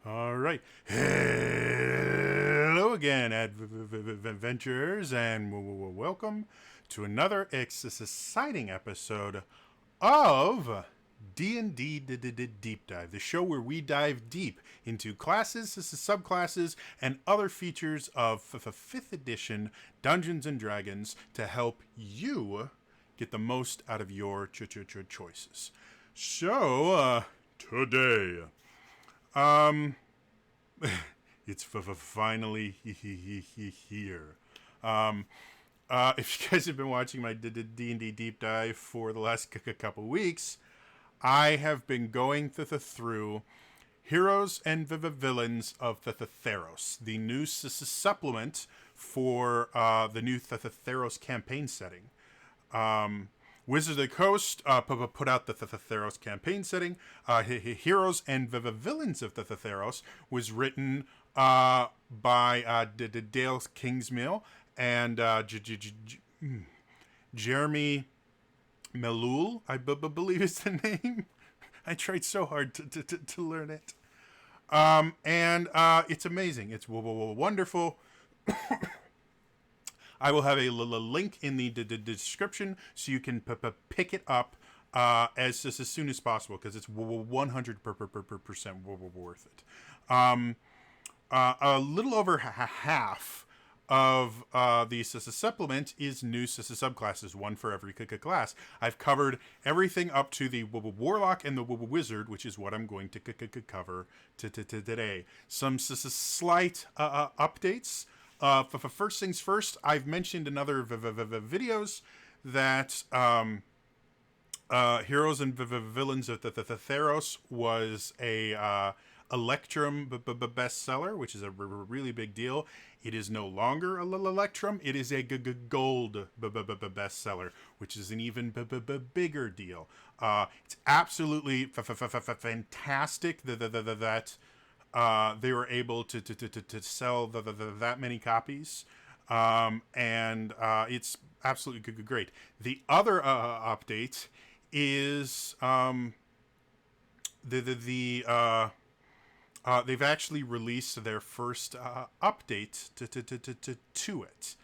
All right. Hello again, adventurers, and welcome to another exciting episode of D&D Deep Dive, the show where we dive deep into classes, subclasses, and other features of 5th edition Dungeons & Dragons to help you get the most out of your choices. So, today... it's finally here. If you guys have been watching my D&D deep dive for the last couple weeks, I have been going through Heroes and Villains of the Theros, the new supplement for the new Theros campaign setting. Wizards of the Coast put out the Theros campaign setting. Heroes and Villains of the Theros was written by Dael Kingsmill and Jeremy Melul, I believe is the name. I tried so hard to learn it. And it's amazing. It's wonderful. I will have a link in the description so you can pick it up as soon as possible because it's 100% worth it. A little over half of the supplement is new subclasses, one for every class. I've covered everything up to the Warlock and the Wizard, which is what I'm going to cover today. Some slight updates. First things first, I've mentioned in other videos that Heroes and Villains of the Theros was a Electrum bestseller, which is a really big deal. It is no longer a Electrum. It is a gold bestseller, which is an even bigger deal. It's absolutely fantastic that they were able to sell that many copies, and it's absolutely great. The other update is they've actually released their first update to it.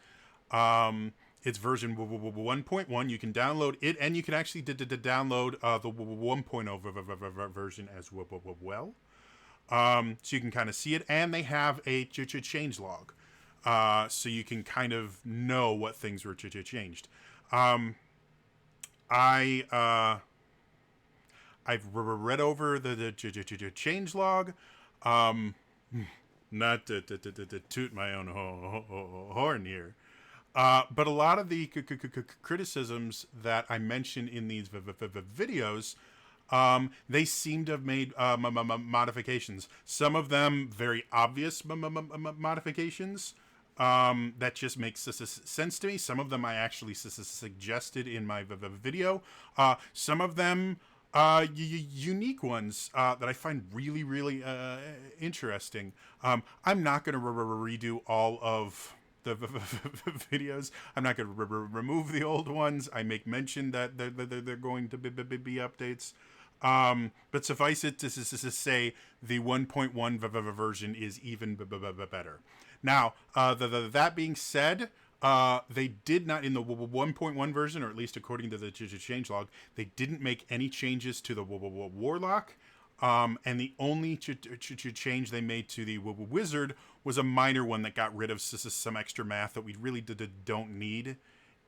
It's version 1.1. You can download it, and you can actually download the 1.0 version as well. So you can kind of see it, and they have a change log, so you can kind of know what things were changed. I've read over the change log, not to toot my own horn here, but a lot of the criticisms that I mentioned in these videos. They seem to have made modifications. Some of them very obvious modifications that just makes sense to me. Some of them I actually suggested in my video. Some of them unique ones that I find really interesting. I'm not going to redo all of the videos. I'm not going to remove the old ones. I make mention that they're going to be updates. But suffice it to say, the 1.1 version is even better. Now, that being said, they did not, in the 1.1 version, or at least according to the changelog, they didn't make any changes to the Warlock. And the only change they made to the Wizard was a minor one that got rid of some extra math that we really don't need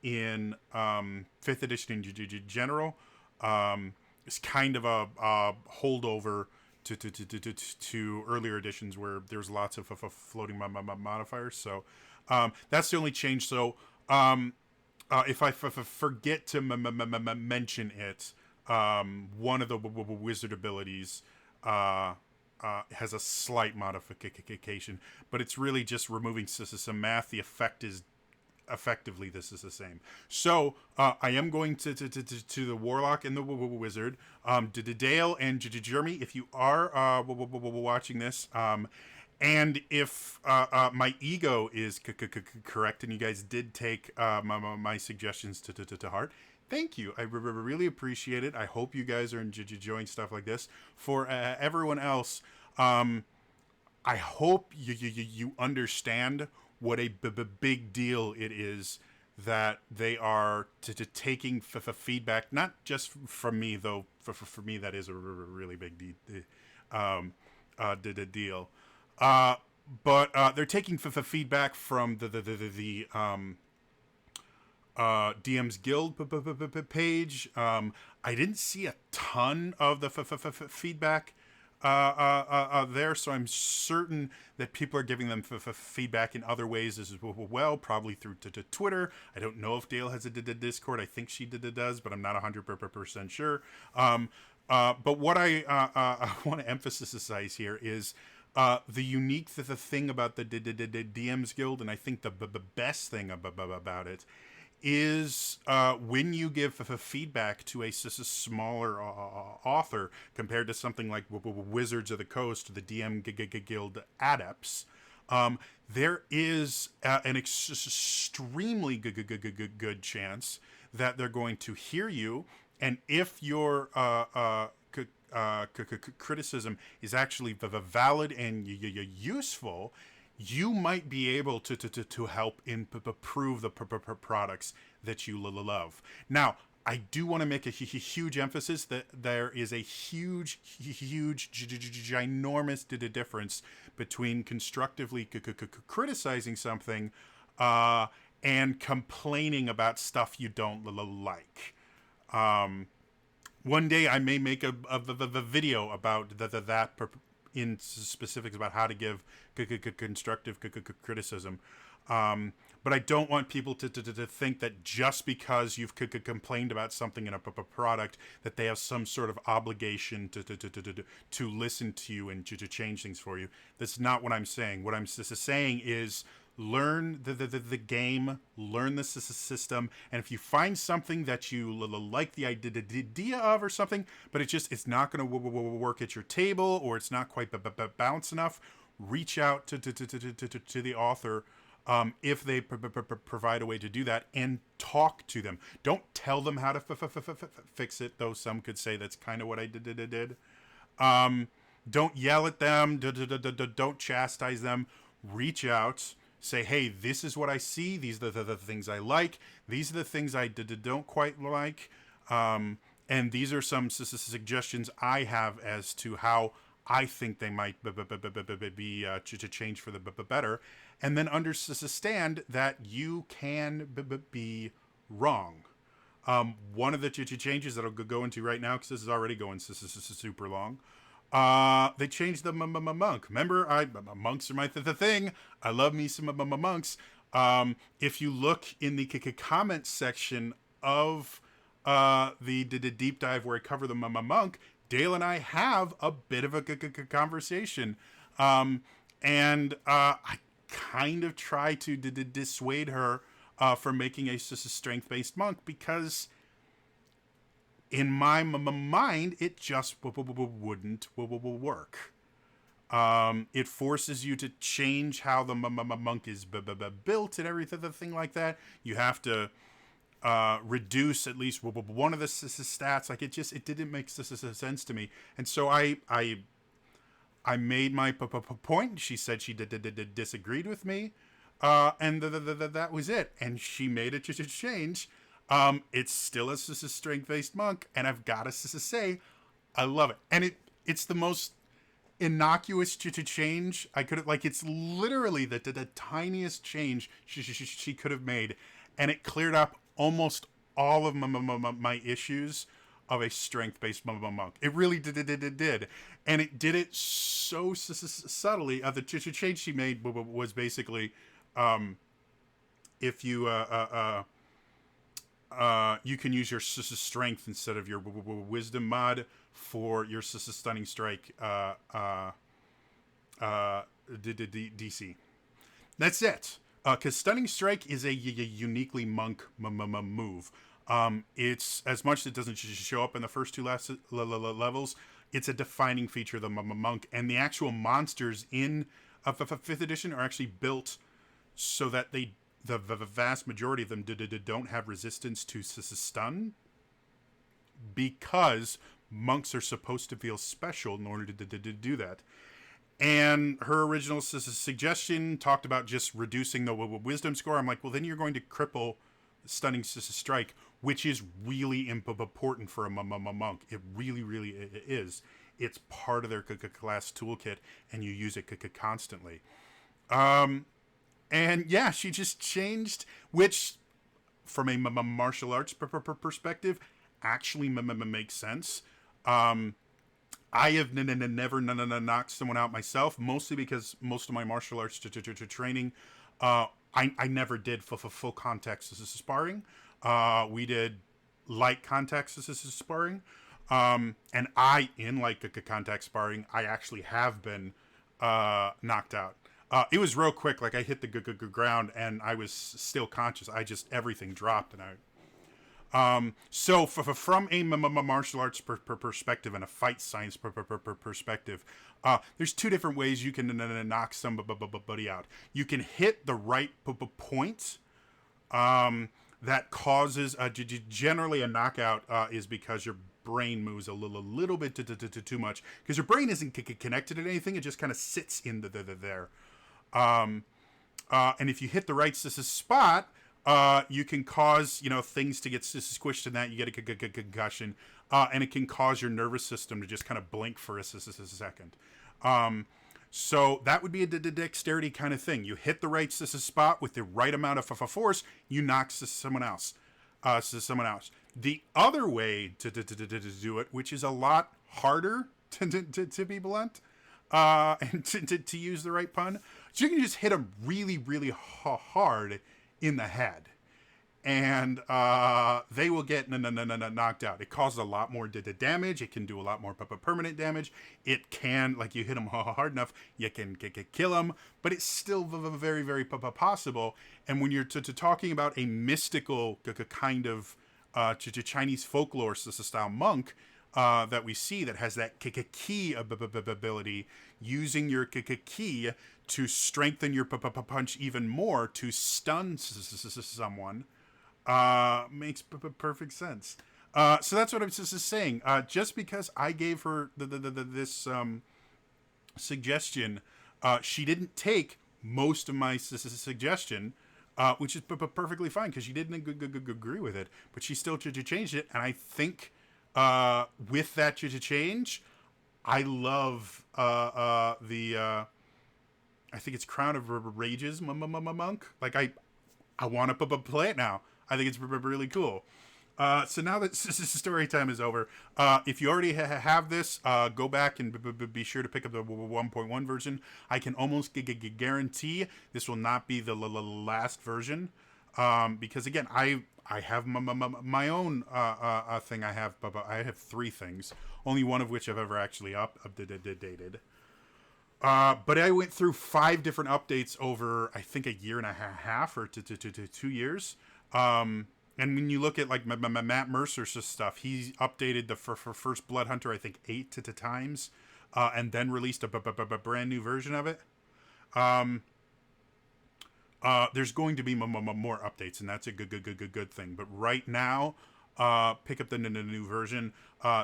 in 5th edition in general. It's kind of a holdover to earlier editions where there's lots of floating modifiers. So that's the only change. So if I forget to mention it, one of the wizard abilities has a slight modification, but it's really just removing some math. The effect is effectively this is the same. So I am going to the Warlock and the Wizard. Dael and Jeremy, if you are watching this, and if my ego is correct, and you guys did take my suggestions to heart, thank you. I really appreciate it. I hope you guys are enjoying stuff like this. For everyone else, I hope you understand what a big deal it is that they are taking feedback, not just from me, though. For me, that is a really big deal. Uh, but they're taking feedback from DM's Guild page. I didn't see a ton of the feedback there, so I'm certain that people are giving them feedback in other ways as well, probably through Twitter. I don't know if Dael has a Discord. I think she does, but I'm not 100% sure. But what I want to emphasize here is the unique thing about the DM's Guild, and I think the best thing about it is when you give feedback to a smaller author compared to something like Wizards of the Coast, the DM Guild Adepts, there is an extremely good chance that they're going to hear you, and if your criticism is actually valid and useful, you might be able to help improve the products that you love. Now, I do want to make a huge emphasis that there is a huge, ginormous difference between constructively criticizing something and complaining about stuff you don't like. One day I may make a video about that in specifics about how to give constructive criticism. But I don't want people to think that just because you've complained about something in a product that they have some sort of obligation to listen to you and to change things for you. That's not what I'm saying. What I'm saying is learn the game, learn the system, and if you find something that you like the idea of or something, but it's not going to work at your table, or it's not quite balanced enough, reach out to the author if they provide a way to do that, and talk to them. Don't tell them how to fix it, though some could say that's kind of what I did. Don't yell at them. Don't chastise them. Reach out. Say, hey, this is what I see. These are the things I like. These are the things I don't quite like. And these are some suggestions I have as to how I think they might be to change for the better. And then understand that you can be wrong. One of the changes that I'll go into right now, because this is already going super long, they changed the monk. Remember, monks are my thing. I love me some monks. If you look in the comment section of the deep dive where I cover the monk, Dael and I have a bit of a conversation, and I kind of try to dissuade her from making a strength-based monk, because in my mind, it just wouldn't work. It forces you to change how the monk is built and everything like that. You have to reduce at least one of the stats. Like, it didn't make sense to me. And so I made my point. She said she disagreed with me. And that was it. And she made it just a change. It's still a strength-based monk, and I've got to say, I love it. And it's the most innocuous to change I could have. Like, it's literally the tiniest change she could have made, and it cleared up almost all of my issues of a strength-based monk. It really did. And it did it so subtly. The change she made was basically, if you you can use your strength instead of your wisdom mod for your stunning strike DC. That's it. Because stunning strike is a uniquely monk move. It's, as much as it doesn't show up in the first two levels, it's a defining feature of the monk. And the actual monsters in 5th edition are actually built so that the vast majority of them don't have resistance to stun, because monks are supposed to feel special in order to do that. And her original suggestion talked about just reducing the wisdom score. I'm like, well, then you're going to cripple stunning strike, which is really important for a monk. It really, really is. It's part of their class toolkit, and you use it constantly. And yeah, she just changed, which from a martial arts perspective actually makes sense. I have never knocked someone out myself, mostly because most of my martial arts training, I never did full contact sparring. We did light contact sparring. And in like a contact sparring, I actually have been knocked out. It was real quick. Like I hit the ground and I was still conscious. Everything dropped and so from a martial arts perspective and a fight science perspective, there's two different ways you can knock somebody out. You can hit the right point that causes generally a knockout is because your brain moves a little bit too much, because your brain isn't connected to anything. It just kind of sits in there. And if you hit the right spot, you can cause, things to get squished in that. You get a concussion, and it can cause your nervous system to just kind of blink for a second. So that would be a dexterity kind of thing. You hit the right spot with the right amount of force, you knock someone else. The other way to do it, which is a lot harder to be blunt, and to use the right pun, so you can just hit them really, really hard in the head, and they will get knocked out. It causes a lot more damage. It can do a lot more permanent damage. It can, like, you hit them hard enough, you can kill them, but it's still very, very possible. And when you're talking about a mystical kind of Chinese folklore style monk that we see that has that ki ability, using your ki to strengthen your punch even more to stun someone, makes perfect sense. So that's what I'm just saying. Just because I gave her this suggestion, she didn't take most of my suggestion, which is perfectly fine, because she didn't agree with it, but she still changed it. And I think with that change, I love I think it's Crown of Rages monk. Like I want to play it now. I think it's really cool. So now that story time is over, if you already have this, go back and be sure to pick up the 1.1 version. I can almost guarantee this will not be the last version, because again, I have my own thing. I have 3 things, only one of which I've ever actually updated. But I went through 5 different updates over, I think, a year and a half or to 2 years. And when you look at like Matt Mercer's stuff, he updated the first Blood Hunter, I think, 8 times, and then released a brand new version of it. There's going to be more updates, and that's a good thing. But right now, pick up the new version.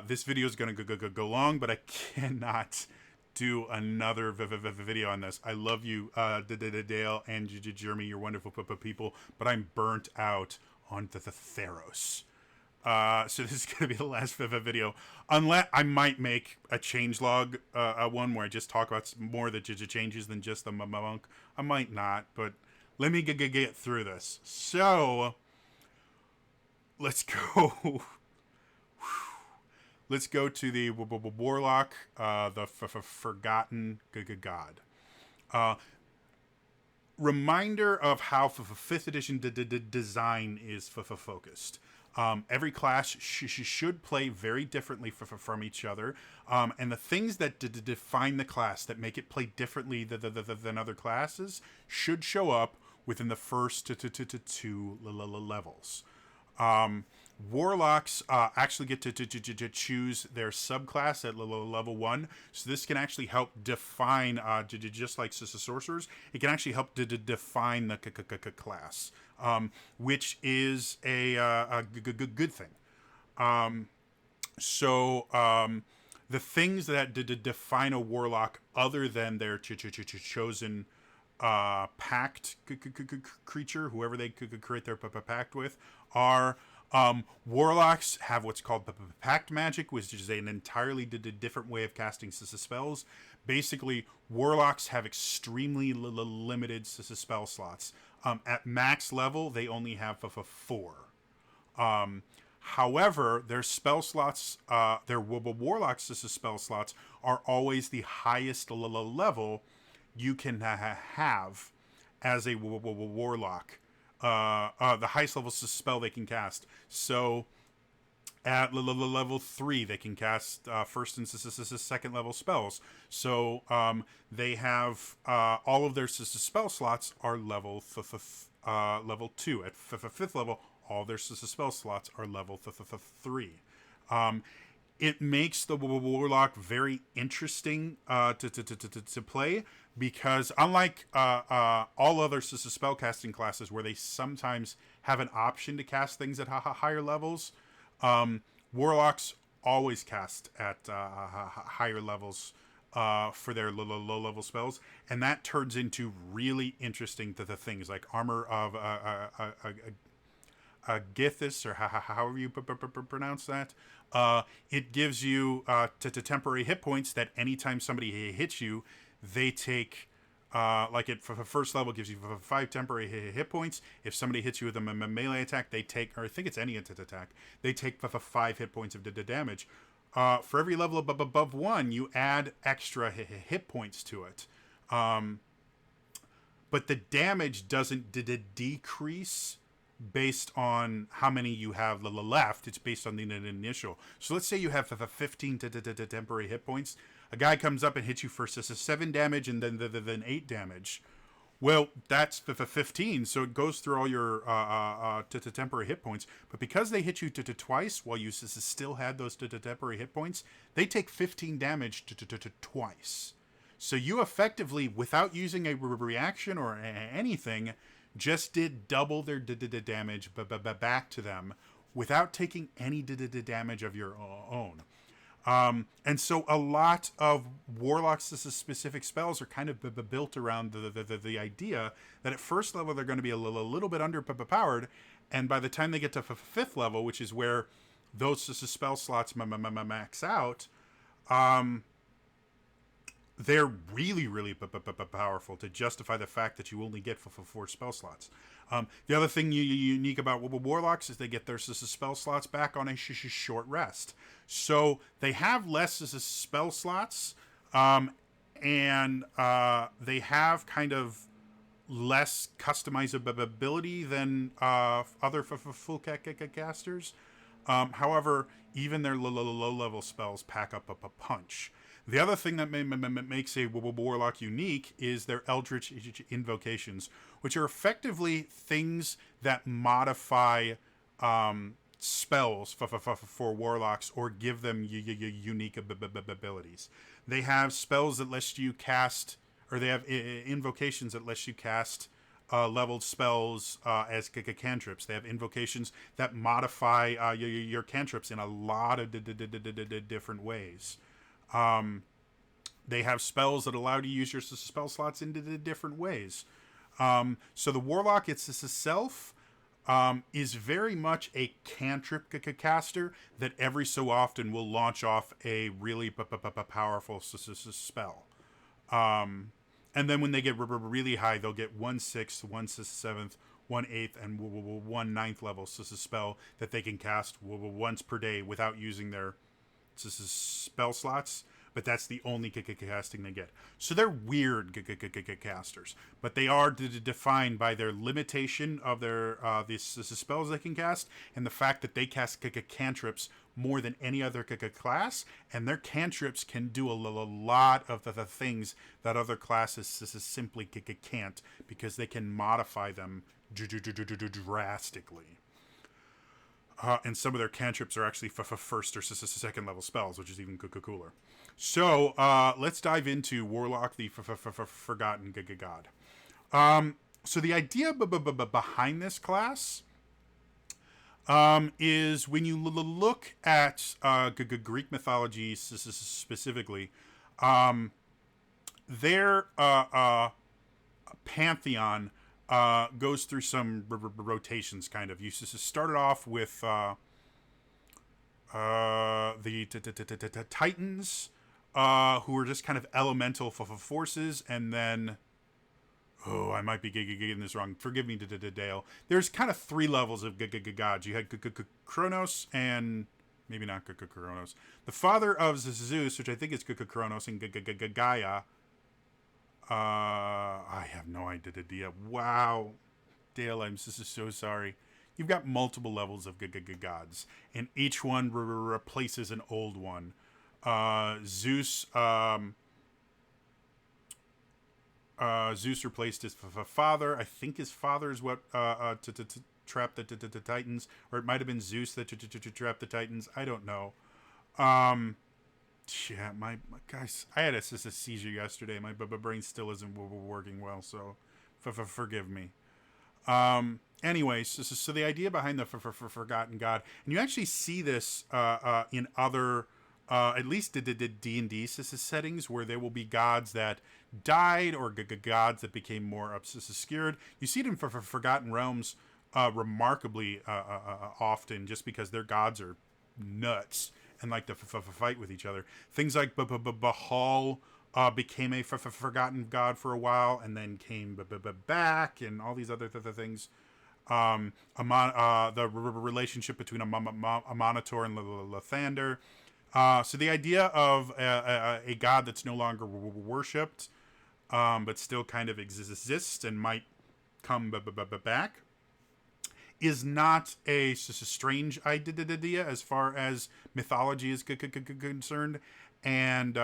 This video is going to go long, but I cannot do another video on this. I love you, Dael and Jeremy. You're wonderful people, but I'm burnt out on the Theros. So this is going to be the last video. Unless I might make a changelog one where I just talk about more of the changes than just the monk. I might not, but let me get through this. So let's go. Let's go to the Warlock, the Forgotten God. Reminder of how 5th edition design is focused. Every class should play very differently from each other, and the things that define the class, that make it play differently than other classes, should show up within the first 2 levels. Warlocks actually get to choose their subclass at level 1, so this can actually help define, just like sorcerers, it can actually help to define the class, which is a good thing. the things that define a warlock, other than their chosen pact creature, whoever they could create their pact with, are warlocks have what's called pact magic, which is an entirely different way of casting spells. Basically, warlocks have extremely limited spell slots. At max level, they only have 4. However, their spell slots, their warlocks spell slots, are always the highest level you can have as a warlock. The highest level spell they can cast. So at level 3, they can cast first and second level spells. So they have all of their spell slots are level 2. At 5th level, all their spell slots are level 3. It makes the warlock very interesting to play, because unlike all other spellcasting classes where they sometimes have an option to cast things at higher levels, warlocks always cast at higher levels for their low level spells, and that turns into really interesting things like Armor of Githis, or however you pronounce that. It gives you temporary hit points that anytime somebody hits you, they take, like it for first level gives you 5 temporary hit points. If somebody hits you with a melee attack, they take, or I think it's any attack, they take 5 hit points of damage. For every level above 1, you add extra hit points to it. But the damage doesn't decrease based on how many you have left. It's based on the initial. So let's say you have 15 temporary hit points. A guy comes up and hits you first. This is 7 damage and then 8 damage. Well, that's 15, so it goes through all your temporary hit points. But because they hit you twice while you still had those temporary hit points, they take 15 damage twice. So you effectively, without using a reaction or anything, just did double their damage back to them without taking any damage of your own. And so a lot of warlocks' specific spells are kind of built around the idea that at first level they're going to be a little bit underpowered, and by the time they get to 5th level, which is where those spell slots max out, they're really, really powerful to justify the fact that you only get 4 spell slots. The other thing unique about warlocks is they get their spell slots back on a short rest. So they have less spell slots, and they have kind of less customizability than other full casters. However, even their low-level spells pack up a punch. The other thing that makes a warlock unique is their eldritch invocations, which are effectively things that modify spells for warlocks or give them unique abilities. They have spells that let you cast, or they have invocations that let you cast leveled spells as cantrips. They have invocations that modify your cantrips in a lot of different ways. They have spells that allow you to use your spell slots in different ways. So the warlock itself is very much a cantrip caster that every so often will launch off a really powerful spell. And then when they get really high, they'll get 1/6, 1/7, 1/8, and 1/9 level spell that they can cast once per day without using their spell slots, but that's the only casting they get. So they're weird casters, but they are defined by their limitation of their these spells they can cast, and the fact that they cast cantrips more than any other class, and their cantrips can do a lot of the things that other classes simply can't, because they can modify them drastically. And some of their cantrips are actually first or second level spells, which is even cooler. So let's dive into Warlock, the Forgotten God. So the idea behind this class is when you look at Greek mythology specifically, their pantheon goes through some rotations, kind of. You started off with the Titans, who are just kind of elemental forces, and then I might be getting this wrong. Forgive me, Dael. There's kind of three levels of gods. You had Kronos and maybe not Kronos. The father of Zeus, which I think is Kronos, and Gaia. I have no idea. Wow, Dael, I'm so sorry. You've got multiple levels of gods, and each one replaces an old one. Zeus. Zeus replaced his father. I think his father is what to trap the Titans, or it might have been Zeus that trapped the Titans. I don't know. Yeah, my guys, I had a seizure yesterday. My brain still isn't working well, so forgive me. Anyways, so the idea behind the forgotten god, and you actually see this in other, at least the D&D settings, where there will be gods that died or gods that became more obscured. You see it in Forgotten Realms remarkably often, just because their gods are nuts and like to fight with each other. Things like Baal became a forgotten god for a while, and then came back, and all these other things. The relationship between a Monitor and Lathander. So the idea of a god that's no longer worshipped, but still kind of exists and might come back, is not a strange idea as far as mythology is concerned. And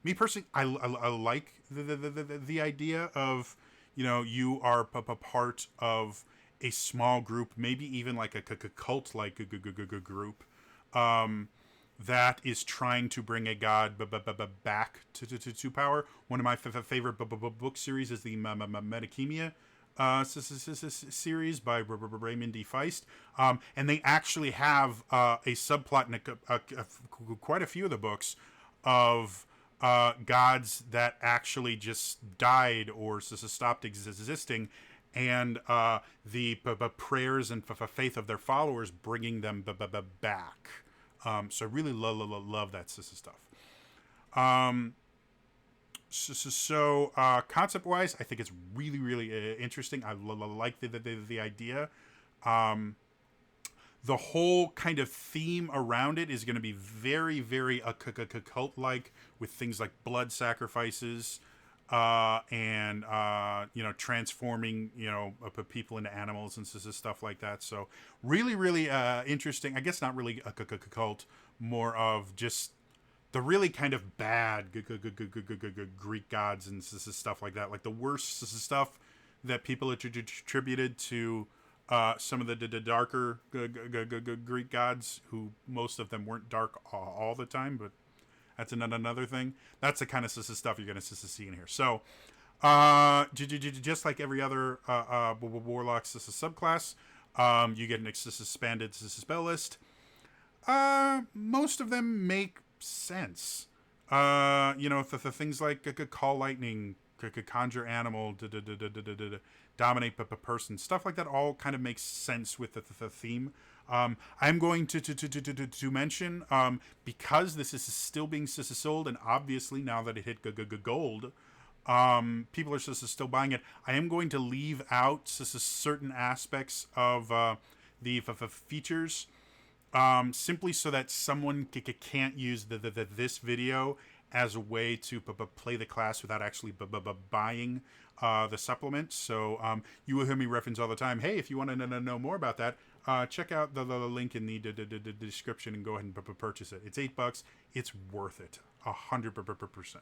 me personally, I like the idea of, you are part of a small group, maybe even like a cult-like group, that is trying to bring a god back to power. One of my favorite book series is the Metachemia series by Raymond D. Feist, and they actually have a subplot in quite a few of the books of gods that actually just died or stopped existing, and the prayers and faith of their followers bringing them back. So I really love that stuff. So concept-wise, I think it's really, really interesting. I like the idea. The whole kind of theme around it is going to be very, very cult-like, with things like blood sacrifices, and transforming people into animals and stuff like that. So really, really interesting. I guess not really a cult, more of just the really kind of bad Greek gods and stuff like that, like the worst stuff that people attributed to some of the darker Greek gods, who most of them weren't dark all the time, but that's another thing. That's the kind of stuff you're going to see in here. So just like every other Warlock subclass, you get an expanded spell list. Most of them make sense. The things like call lightning, conjure animal, dominate person, stuff like that all kind of makes sense with the theme. I'm going to mention, because this is still being sold, and obviously now that it hit gold, people are still buying it. I am going to leave out certain aspects of the features, simply so that someone can't use this video as a way to play the class without actually buying the supplement. So you will hear me reference all the time, hey, if you want to know more about that, check out the link in the description and go ahead and purchase it. It's $8. It's worth it, 100%.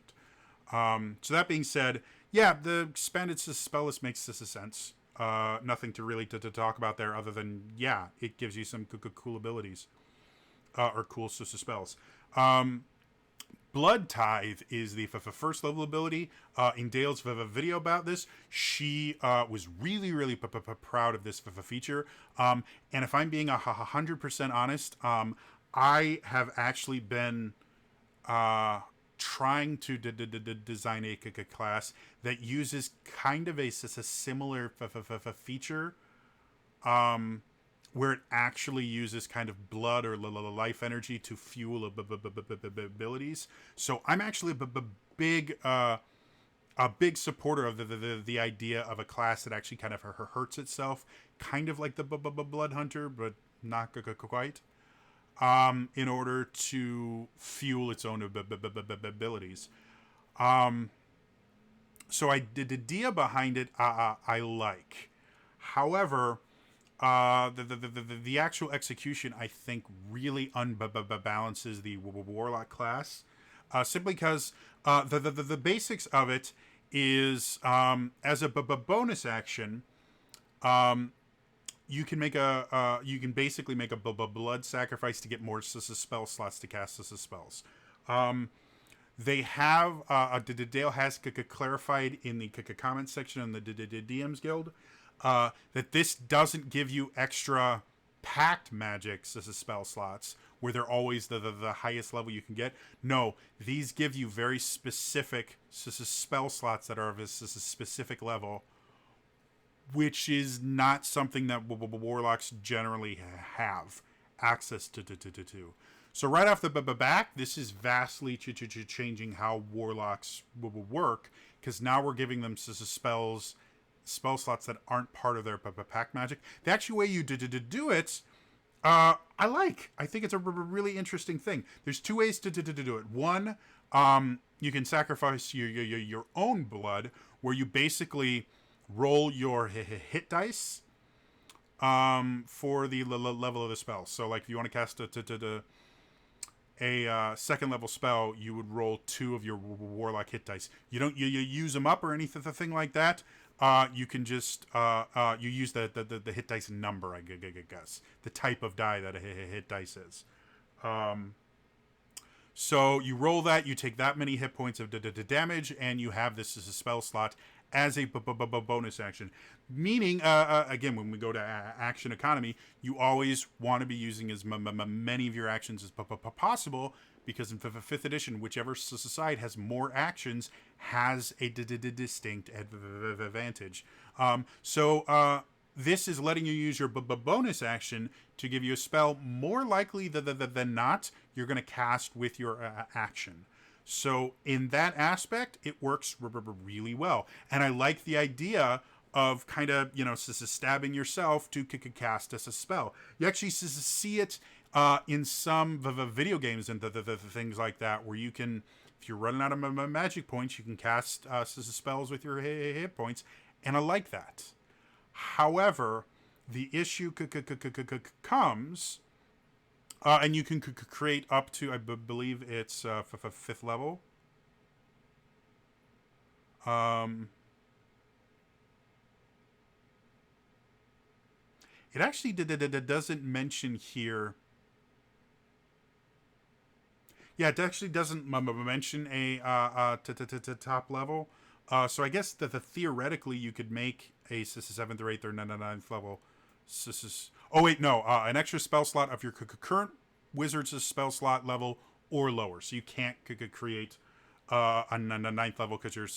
So that being said, yeah, the expanded spell list makes sense. Nothing to really to talk about there, other than, yeah, it gives you some cool abilities, or cool spells. Blood Tithe is the first level ability. In Dael's video about this, she was really, really proud of this feature. And if I'm being 100% honest, I have actually been trying to design a class that uses kind of a similar feature, where it actually uses kind of blood or life energy to fuel abilities. So I'm actually a big supporter of the idea of a class that actually kind of hurts itself, kind of like the blood hunter, but not quite, in order to fuel its own abilities. So the idea behind it, I like. However, the actual execution, I think, really unbalances the Warlock class, simply because the basics of it is, as a bonus action, you can basically make a blood sacrifice to get more spell slots to cast spells. They have Dael has clarified in the comment section in the DMs Guild that this doesn't give you extra Pact magics as spell slots, where they're always the highest level you can get. No, these give you very specific spell slots that are of a specific level, which is not something that Warlocks generally have access to. So right off the back, this is vastly changing how Warlocks work, because now we're giving them spell slots that aren't part of their Pact magic. The actual way you do it, I think it's a really interesting thing. There's two ways to do it. One, you can sacrifice your own blood, where you basically roll your hit dice for the level of the spell. So, like, if you want to cast a second level spell, you would roll 2 of your Warlock hit dice. You don't you use them up or anything like that. You can just you use the hit dice number, I guess, the type of die that a hit dice is. So you roll that, you take that many hit points of damage, and you have this as a spell slot as a bonus action. Meaning, again, when we go to action economy, you always want to be using as many of your actions as possible, because in 5th edition, whichever side has more actions has a distinct advantage. So this is letting you use your bonus action to give you a spell more likely than not you're going to cast with your action. So in that aspect, it works really well. And I like the idea of kind of, stabbing yourself to cast as a spell. You actually see it in some video games and the things like that, where you can, if you're running out of magic points, you can cast spells with your hit points. And I like that. However, the issue comes, and you can create up to, I believe it's 5th level. It actually doesn't mention here. Yeah, it actually doesn't mention a top level. So I guess that theoretically you could make a 7th or 8th or 9th level. Oh wait, no, an extra spell slot of your current wizard's spell slot level or lower. So you can't create a 9th level, because your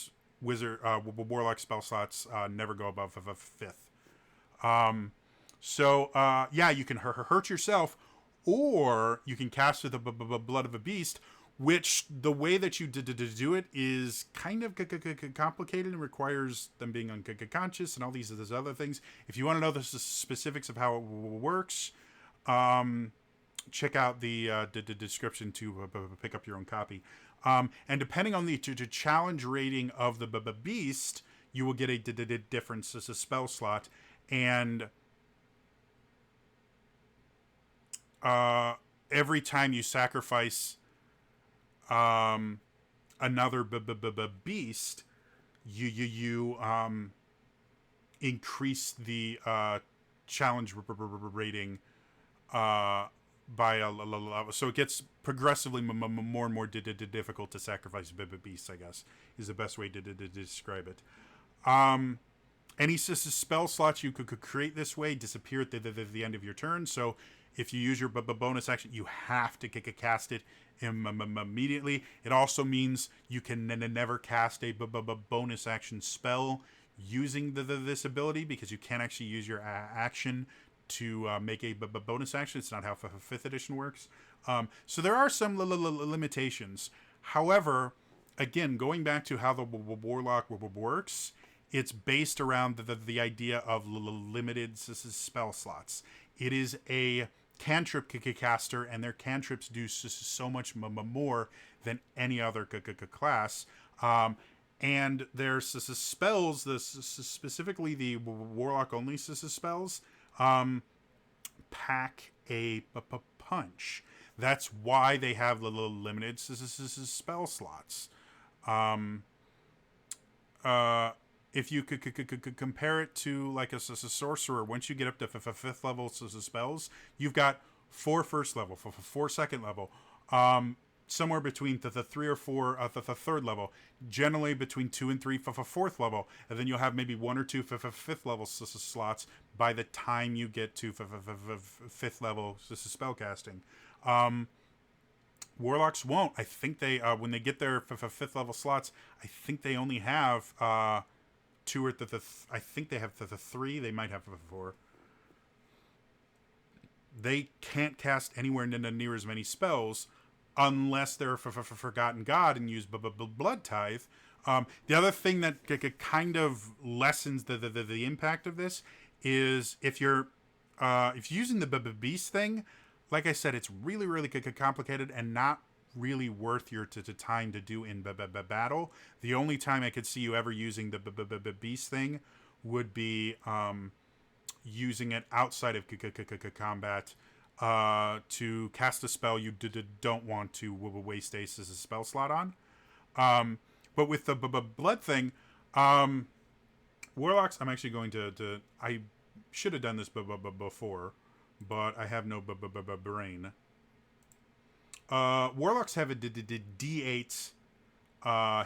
warlock spell slots never go above 5th. So yeah, you can hurt yourself, or you can cast with the blood of a beast, which the way that you do it is kind of complicated and requires them being unconscious and all these other things. If you want to know the specifics of how it works, check out the description to pick up your own copy. And depending on the challenge rating of the beast, you will get a different spell slot. And every time you sacrifice another beast, you increase the challenge rating by so it gets progressively more and more difficult to sacrifice beasts, I guess, is the best way to describe it. Any spell slots you could create this way disappear at the end of your turn. So if you use your bonus action, you have to cast it immediately. It also means you can never cast a bonus action spell using this ability, because you can't actually use your action to make a bonus action. It's not how 5th edition works. So there are some limitations. However, again, going back to how the Warlock works, it's based around the idea of limited spell slots. It is a cantrip caster, and their cantrips do so much more than any other class. And their spells, specifically the Warlock only spells, pack a punch. That's why they have limited spell slots. If you could compare it to like a sorcerer, once you get up to 5th level spells, you've got 4 first level, 4 second level, somewhere between the 3 or 4 the 3rd level, generally between 2 and 3 4th level, and then you'll have maybe 1 or 2 5th level slots by the time you get to 5th level spell casting. Warlocks won't. I think they when they get their 5th level slots, I think they only have 2 or I think they have the 3. They might have 4. They can't cast anywhere near as many spells unless they're Forgotten God and use Blood Tithe. The other thing that kind of lessens the impact of this is if you're using the beast thing, like I said, it's really complicated and not really worth your time to do in battle. The only time I could see you ever using the beast thing would be using it outside of combat to cast a spell you don't want to waste Ace as a spell slot on. But with the blood thing, Warlocks, I'm actually going to I should have done this before, but I have no brain. Warlocks have a D8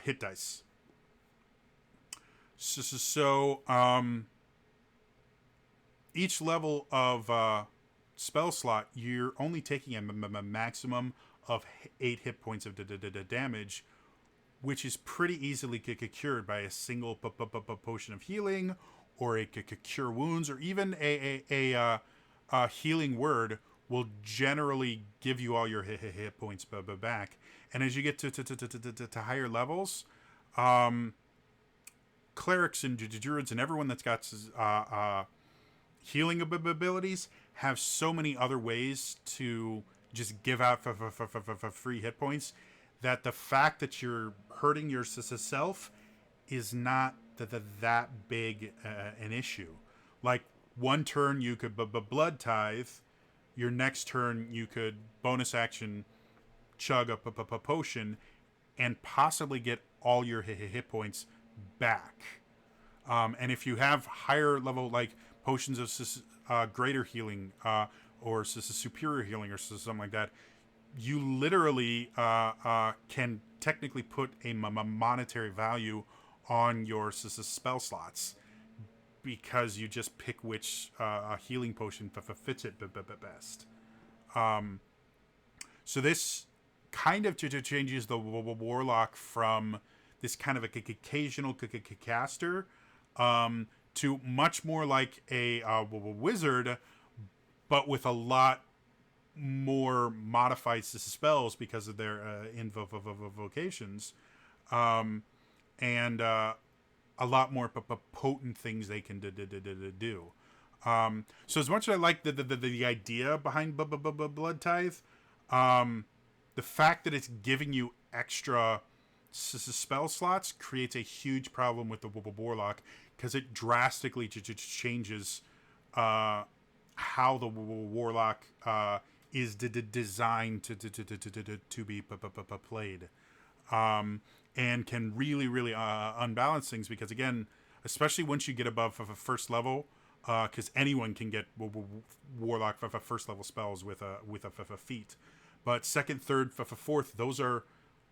hit dice. So each level of spell slot, you're only taking a maximum of 8 hit points of damage, which is pretty easily cured by a single potion of healing, or a cure wounds, or even a healing word will generally give you all your hit points back. And as you get to higher levels, clerics and druids and everyone that's got healing abilities have so many other ways to just give out for free hit points that the fact that you're hurting yourself is not that big an issue. Like, one turn you could blood tithe, your next turn you could bonus action chug a potion and possibly get all your hit points back. And if you have higher level, like potions of greater healing or superior healing or something like that, you literally can technically put a monetary value on your spell slots, because you just pick which healing potion fits it best. So this kind of changes the Warlock from this kind of occasional caster to much more like a wizard, but with a lot more modified spells because of their invocations, and a lot more potent things they can do. So as much as I like the idea behind Blood Tithe, the fact that it's giving you extra spell slots creates a huge problem with the Warlock, because it drastically changes how the Warlock is designed to be played. And can really unbalance things, because again, especially once you get above first level, because anyone can get Warlock first level spells with a feat. But second, third, fourth, those are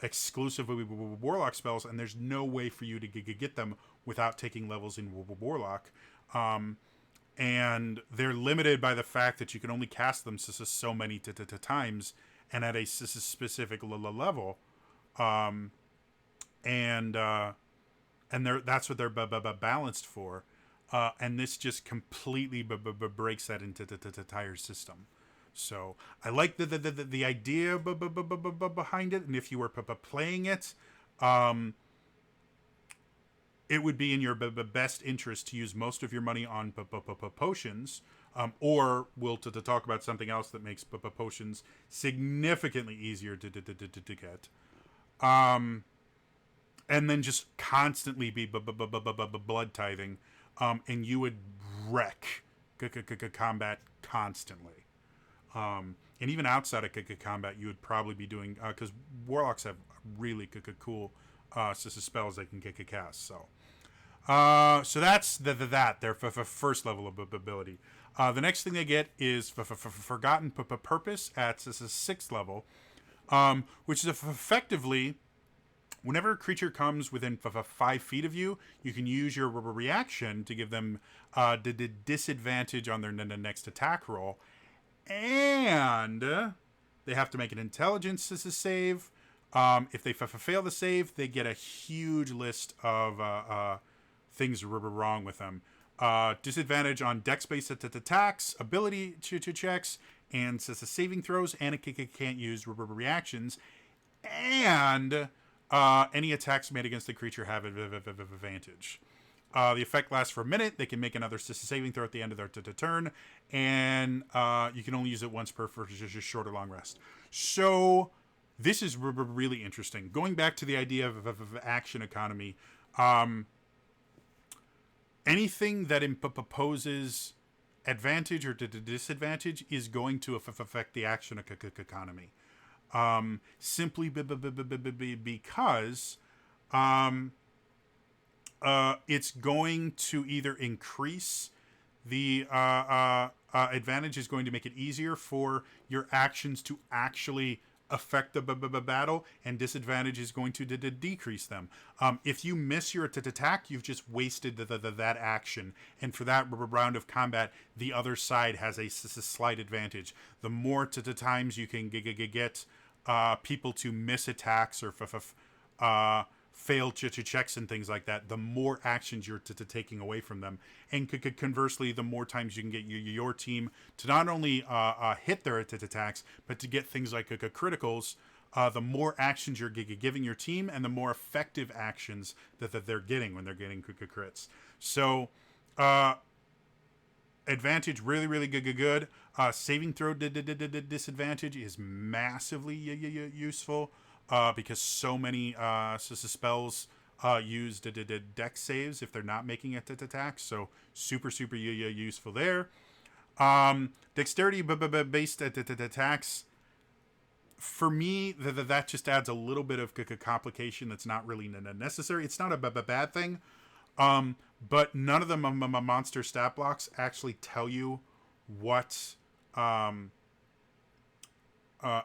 exclusively Warlock spells, and there's no way for you to get them without taking levels in Warlock. And they're limited by the fact that you can only cast them so many times and at a specific level. And that's what they're balanced for. And this just completely breaks that into the entire system. So I like the idea behind it, and if you were playing it, it would be in your best interest to use most of your money on potions, or we'll to talk about something else that makes potions significantly easier to get. And then just constantly be blood tithing, and you would wreck combat constantly. And even outside of combat, you would probably be doing, because warlocks have really cool spells they can cast. So that's their first level of ability. The next thing they get is Forgotten Purpose at 6th level, which is effectively, whenever a creature comes within 5 feet of you, you can use your reaction to give them the disadvantage on their next attack roll. And they have to make an intelligence save. If they fail the save, they get a huge list of things wrong with them. Disadvantage on dex-based attacks, ability checks, and saving throws, and it can't use reactions. And any attacks made against the creature have advantage. The effect lasts for a minute. They can make another saving throw at the end of their turn, and you can only use it once per for just short or long rest. So this is really interesting. Going back to the idea of action economy, anything that imposes advantage or disadvantage is going to affect the action economy. Simply because it's going to either increase the advantage, is going to make it easier for your actions to actually affect the battle, and disadvantage is going to decrease them. If you miss your attack, you've just wasted that action, and for that round of combat, the other side has a slight advantage. The more times you can get people to miss attacks or fail checks and things like that, the more actions you're taking away from them. And conversely, the more times you can get your team to not only hit their attacks, but to get things like criticals, the more actions you're giving your team, and the more effective actions that they're getting when they're getting crits. So advantage, really good. Saving throw disadvantage is massively useful. Because so many spells use dex saves if they're not making it attacks, so super useful there. Dexterity based attacks, for me, that just adds a little bit of complication that's not really necessary. It's not a bad thing, but none of the monster stat blocks actually tell you what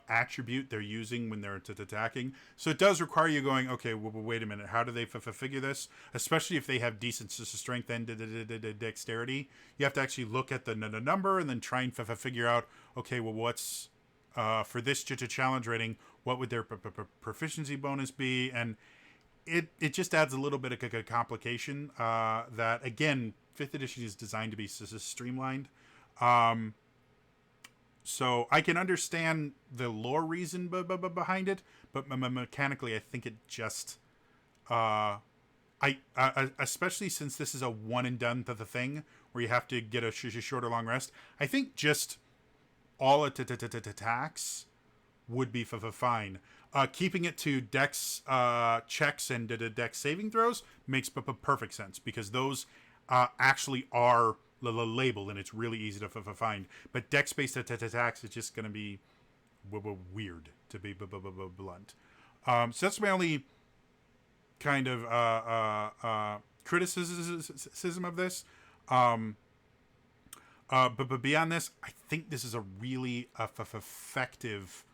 attribute they're using when they're attacking. So it does require you going, okay, well, wait a minute, how do they figure this? Especially if they have decent strength and dexterity. You have to actually look at the number and then try and figure out, okay, well, what's for this challenge rating, what would their proficiency bonus be? And it just adds a little bit of complication that, again, 5th edition is designed to be streamlined. So I can understand the lore reason behind it, but mechanically, I think it just, especially since this is a one and done thing where you have to get a short or long rest. I think just all attacks would be fine. Keeping it to dex checks and dex saving throws makes perfect sense, because those actually are label, and it's really easy to find. But dex-based attacks is just going to be weird, to be blunt. So that's my only kind of criticism of this. But beyond this, I think this is a really effective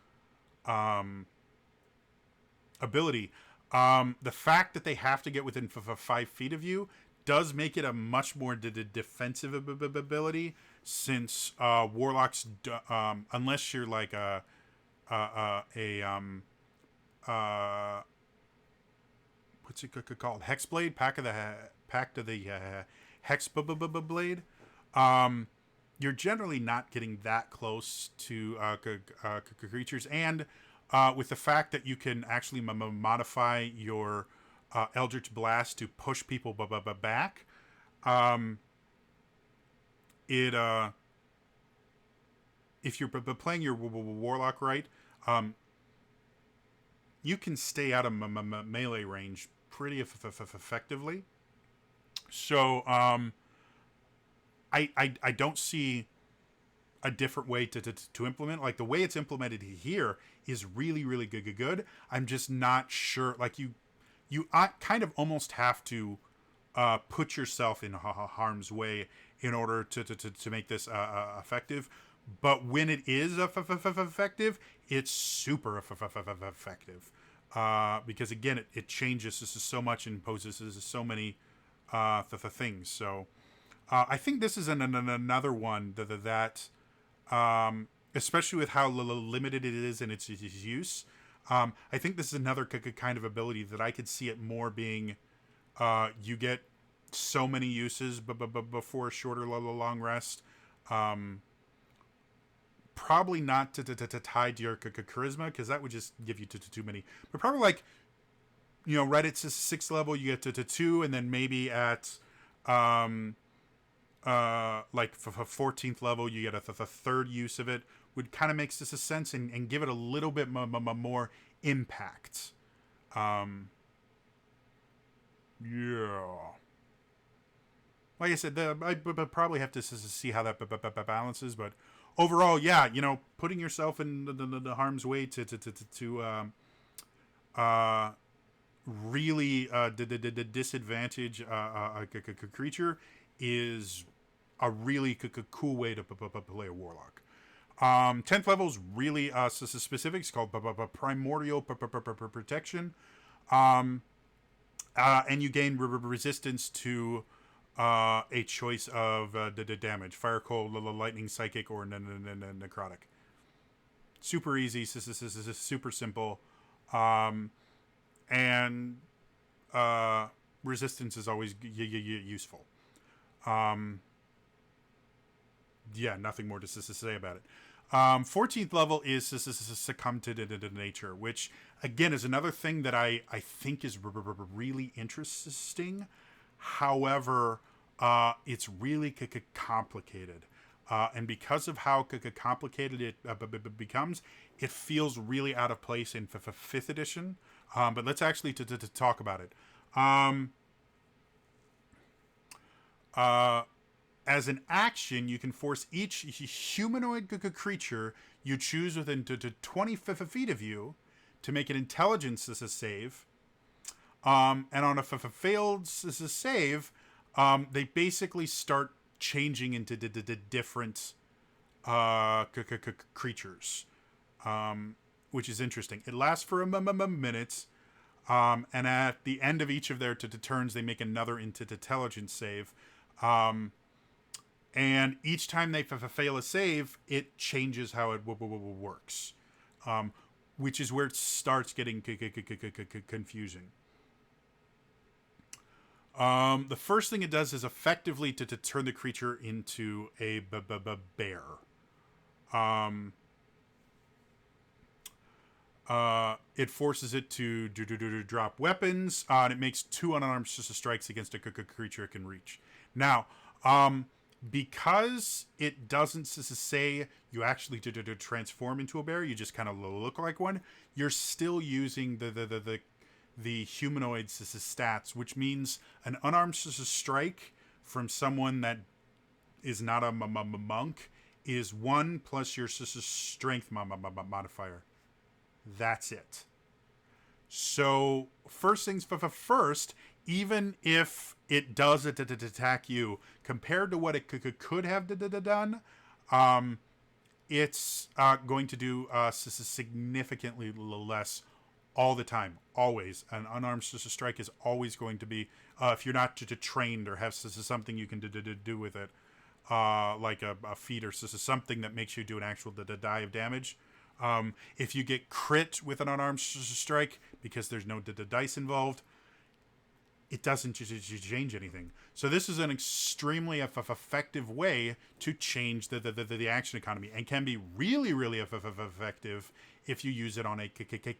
ability. The fact that they have to get within 5 feet of you does make it a much more defensive ability, since warlocks, unless you're like what's it called? Hexblade, Pact of the Hex Blade. You're generally not getting that close to creatures, and with the fact that you can actually modify your Eldritch Blast to push people back, it if you're playing your Warlock right, you can stay out of melee range pretty effectively. So I don't see a different way to implement. Like, the way it's implemented here is really good. I'm just not sure. Like, you kind of almost have to put yourself in harm's way in order to make this effective. But when it is effective, it's super effective. Because again, it changes this is so much and poses so many things. So I think this is another one that especially with how limited it is in its use. I think this is another kind of ability that I could see it more being you get so many uses before a short or long rest. Probably not to tie to your charisma, because that would just give you too many. But probably, like, right at 6th level you get to 2, and then maybe at like 14th level you get a third use of it. Would kind of makes this a sense, and give it a little bit more impact. Yeah. Like I said, I probably have to see how that balances, but overall, yeah, putting yourself in the harm's way to really disadvantage a creature is a really cool way to play a warlock. 10th level is really specific. It's called Primordial Protection, and you gain resistance to a choice of damage: fire, cold, lightning, psychic, or necrotic. Super easy. This is super simple, and resistance is always useful. Yeah, nothing more to say about it. 14th level is Succumb To Nature, which again is another thing that I think is really interesting. However, it's really complicated. And because of how complicated it becomes, it feels really out of place in 5th edition. But let's actually to talk about it. As an action, you can force each humanoid creature you choose within 20 feet of you to make an intelligence save. And on a failed save, they basically start changing into different creatures, which is interesting. It lasts for a minute, and at the end of each of their turns, they make another intelligence save. And each time they fail a save, it changes how it works, which is where it starts getting confusing. The first thing it does is effectively to turn the creature into a bear. It forces it to drop weapons, and it makes 2 unarmed strikes against a creature it can reach. Now, because it doesn't say you actually transform into a bear, you just kind of look like one. You're still using the humanoid's stats, which means an unarmed strike from someone that is not a monk is 1 plus your strength modifier. That's it. So first things first, even if it does it to attack you compared to what it could have done. It's going to do significantly less all the time, always. An unarmed strike is always going to be, if you're not trained or have something you can do with it, like a feat or something that makes you do an actual die of damage. If you get crit with an unarmed strike, because there's no dice involved, it doesn't change anything. So this is an extremely effective way to change the action economy, and can be really, really effective if you use it on a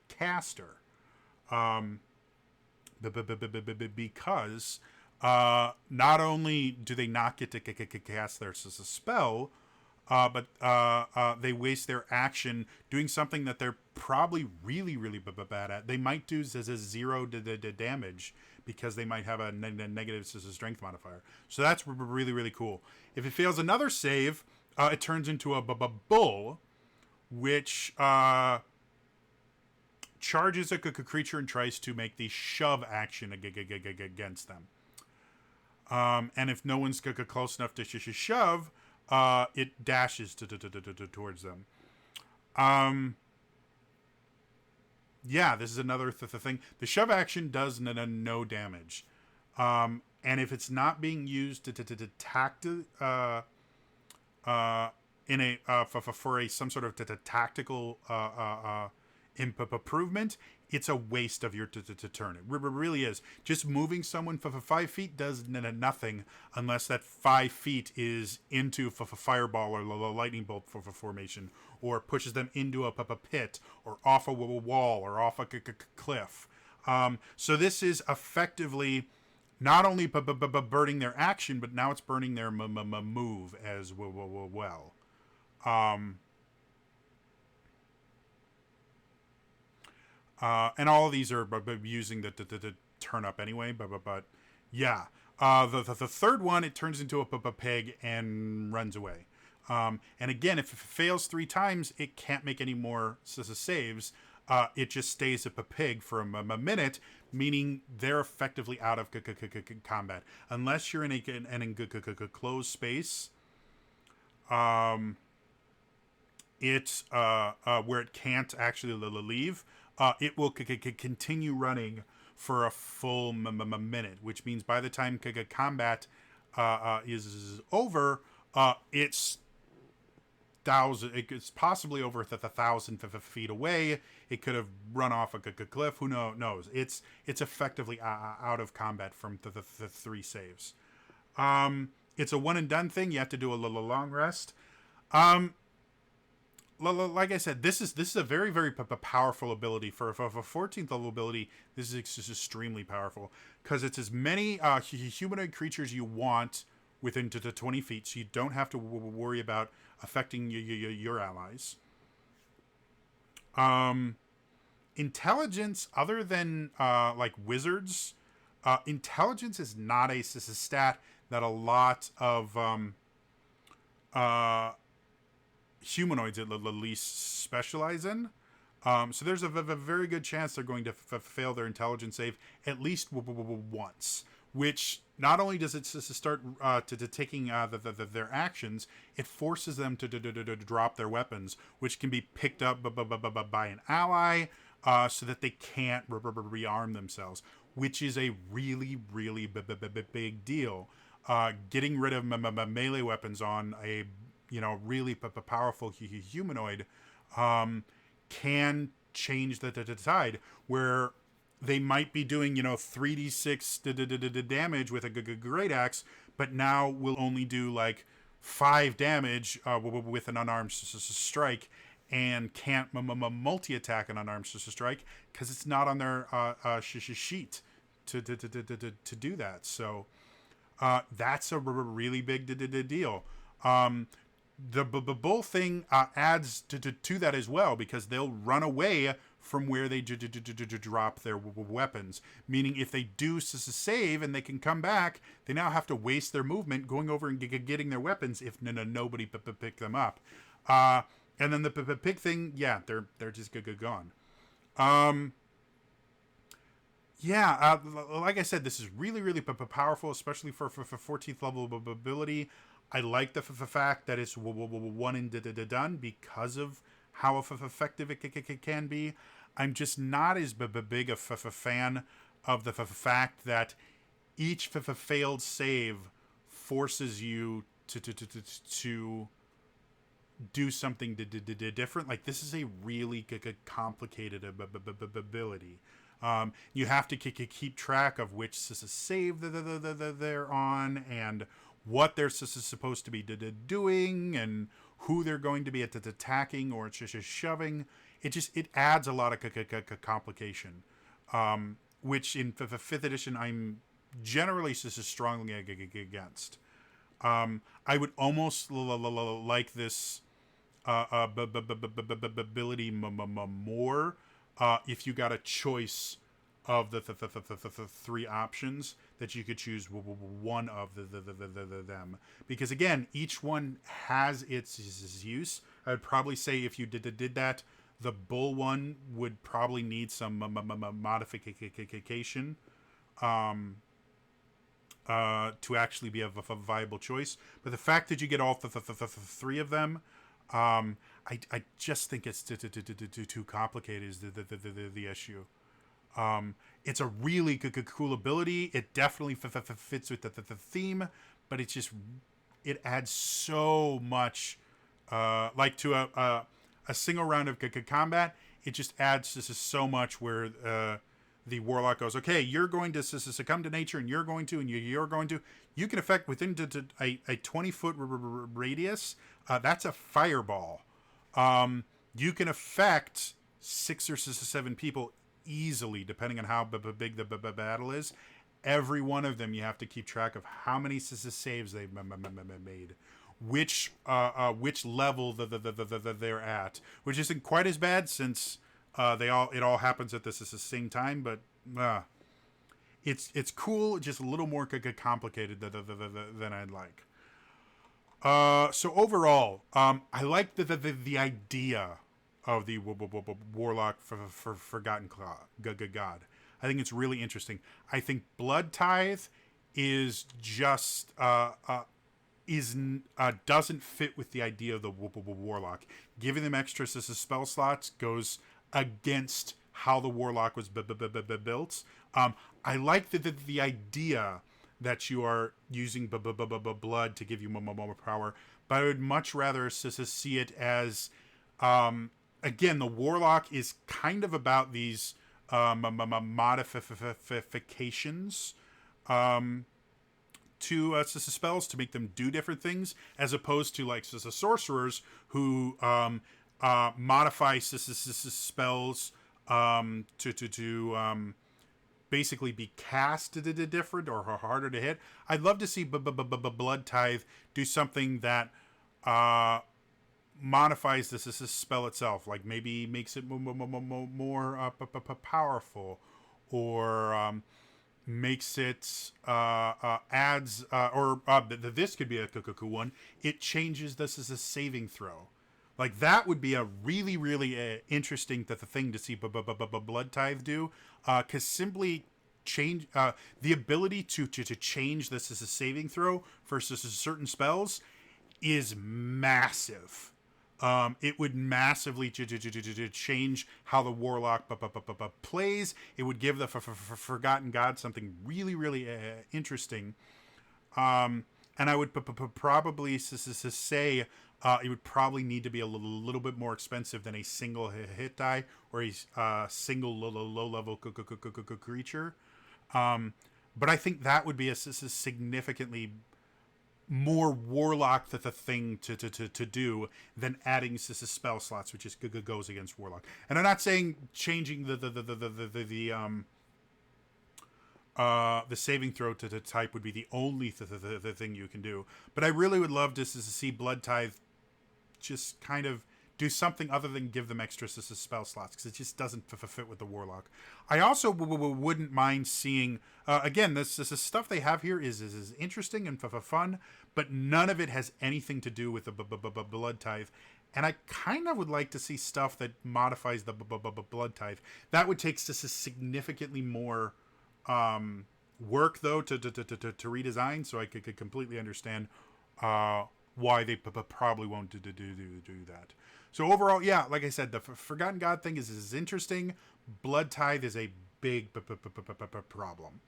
caster. Because not only do they not get to cast their spell, but they waste their action doing something that they're probably really, really bad at. They might do as a 0 damage because they might have a negative strength modifier. So that's really, really cool. If it fails another save, it turns into a bull, which charges a creature and tries to make the shove action against them. And if no one's close enough to shove, it dashes towards them. Yeah, this is another thing. The shove action does no damage. And if it's not being used to attack in a for some sort of tactical improvement, it's a waste of your turn. It really is. Just moving someone for 5 feet does nothing unless that 5 feet is into fireball or lightning bolt for formation, or pushes them into a pit, or off a wall, or off a cliff. So this is effectively not only burning their action, but now it's burning their move as well. And all of these are using the turn up anyway, but yeah. The third one, it turns into a pig and runs away. And again, if it fails 3 times, it can't make any more saves. It just stays a pig for a minute, meaning they're effectively out of combat. Unless you're in a closed space, it's where it can't actually leave. It will continue running for a full minute, which means by the time combat is over, it's possibly over 1,000 feet away. It could have run off a cliff. Who knows? It's effectively out of combat from the 3 saves. It's a one and done thing. You have to do a little long rest. Like I said, this is a very, very powerful ability. For a 14th level ability, this is just extremely powerful, because it's as many humanoid creatures you want within 20 feet, so you don't have to worry about affecting your allies. Intelligence, other than like wizards, intelligence is not a stat that a lot of humanoids at least specialize in. So there's a very good chance they're going to fail their intelligence save at least once, which not only does it start to taking their actions, it forces them to drop their weapons, which can be picked up by an ally, so that they can't rearm themselves, which is a really, really big deal. Getting rid of melee weapons on a really powerful humanoid can change the tide, where they might be doing 3d6 damage with a great axe, but now will only do like 5 damage with an unarmed strike, and can't multi-attack an unarmed strike because it's not on their sheet to do that. So that's a really big deal. The bull thing adds to that as well, because they'll run away from where they drop their weapons. Meaning, if they do save and they can come back, they now have to waste their movement going over and getting their weapons if nobody pick them up. And then the pig thing, yeah, they're just gone. Yeah, like I said, this is really, really powerful, especially for 14th level ability. I like the fact that it's one and done because of how effective it can be. I'm just not as big a fan of the fact that each failed save forces you to do something different. Like, this is a really complicated ability. You have to keep track of which save they're on, and what they're supposed to be doing, and who they're going to be attacking or just shoving. It adds a lot of complication, which in the fifth edition I'm generally strongly against. I would almost like this ability more if you got a choice of the three options that you could choose one of them, because again, each one has its use. I would probably say if you did that, the bull one would probably need some modification to actually be a viable choice. But the fact that you get all three of them, I just think it's too complicated is the issue. It's a really cool ability. It definitely fits with the theme, but it adds so much, like to a single round of combat. It just adds so much where the warlock goes, okay, you're going to succumb to nature, and you're going to, and you're going to. You can affect within a 20-foot radius. That's a fireball. You can affect 6 or 7 people easily, depending on how big the battle is. Every one of them, you have to keep track of how many saves they've made, which level they're at, which isn't quite as bad since it all happens at the same time, but it's cool, just a little more complicated than I'd like. So overall, I like the idea of the Warlock for Forgotten God. I think it's really interesting. I think Blood Tithe is just doesn't fit with the idea of the Warlock. Giving them extra spell slots goes against how the Warlock was built. I like the idea that you are using blood to give you more power, but I would much rather see it as, again, the Warlock is kind of about these modifications to spells to make them do different things, as opposed to like sorcerers who modify spells to basically be cast different or harder to hit. I'd love to see Blood Tithe do something that modifies this spell itself, like maybe makes it more powerful, or makes it adds or this could be a cool one. It changes this as a saving throw. Like, that would be a really, really interesting thing to see Blood Tithe do, because simply change the ability to change this as a saving throw versus certain spells is massive. It would massively change how the Warlock plays. It would give the Forgotten God something really, really interesting. And I would probably say it would probably need to be a little bit more expensive than a single hit die or a single low-level creature. But I think that would be a significantly more Warlock the thing to do than adding spell slots, which is goes against Warlock. And I'm not saying changing the saving throw to type would be the only the thing you can do, but I really would love to see Blood Tithe just kind of do something other than give them extra spell slots, because it just doesn't fit with the Warlock. I also wouldn't mind seeing, again, this stuff they have here is interesting and fun, but none of it has anything to do with the Blood Tithe. And I kind of would like to see stuff that modifies the Blood Tithe. That would take significantly more work though to redesign, so I could completely understand why they probably won't do that. So overall, yeah, like I said, the Forgotten God thing is interesting. Blood Tithe is a big problem.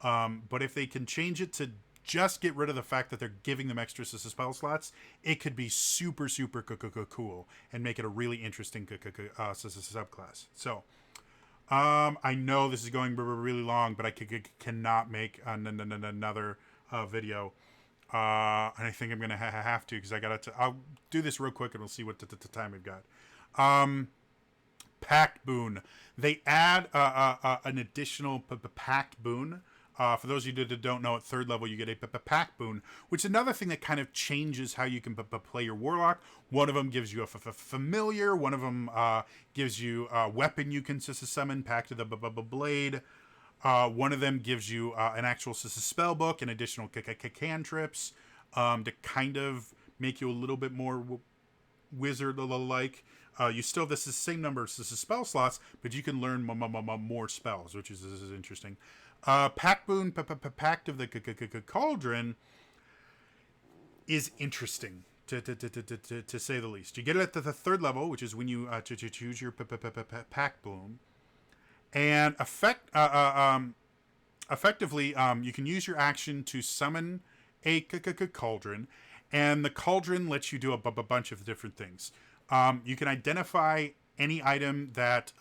But if they can change it to just get rid of the fact that they're giving them extra spell slots, it could be super cool and make it a really interesting subclass. So I know this is going really long, but I cannot make another video. And I think I'm gonna have to, because I gotta. I'll do this real quick, and we'll see what time we've got. Pact Boon. They add an additional Pact Boon. For those of you that don't know, at 3rd level, you get a Pact Boon, which is another thing that kind of changes how you can play your Warlock. One of them gives you a familiar. One of them gives you a weapon you can summon, Pact of the Blade. One of them gives you an actual spell book and additional cantrips to kind of make you a little bit more wizard-like. You still have the same number of spell slots, but you can learn more spells, which is interesting. Pact Boon, Pact of the Cauldron is interesting, to say the least. You get it at the 3rd level, which is when you choose your Pact Boon. And effectively, you can use your action to summon a cauldron, and the cauldron lets you do a bunch of different things. You can identify any item that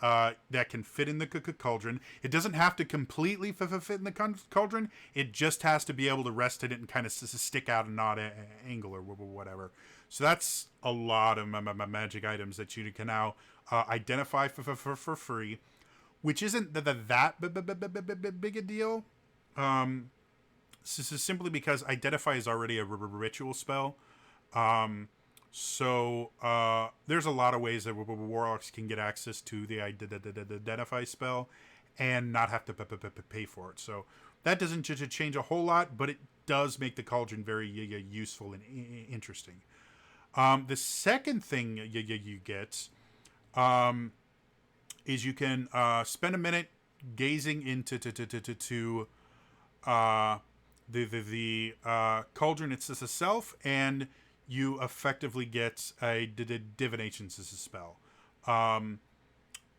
can fit in the cauldron. It doesn't have to completely fit in the cauldron. It just has to be able to rest in it and kind of stick out an odd angle or whatever. So that's a lot of magic items that you can now identify for free, which isn't that big a deal. This is simply because Identify is already a ritual spell. So there's a lot of ways that Warlocks can get access to the Identify spell and not have to pay for it. So that doesn't change a whole lot, but it does make the Cauldron very useful and interesting. The second thing you get is you can spend a minute gazing into the Cauldron itself, and you effectively get a divination spell.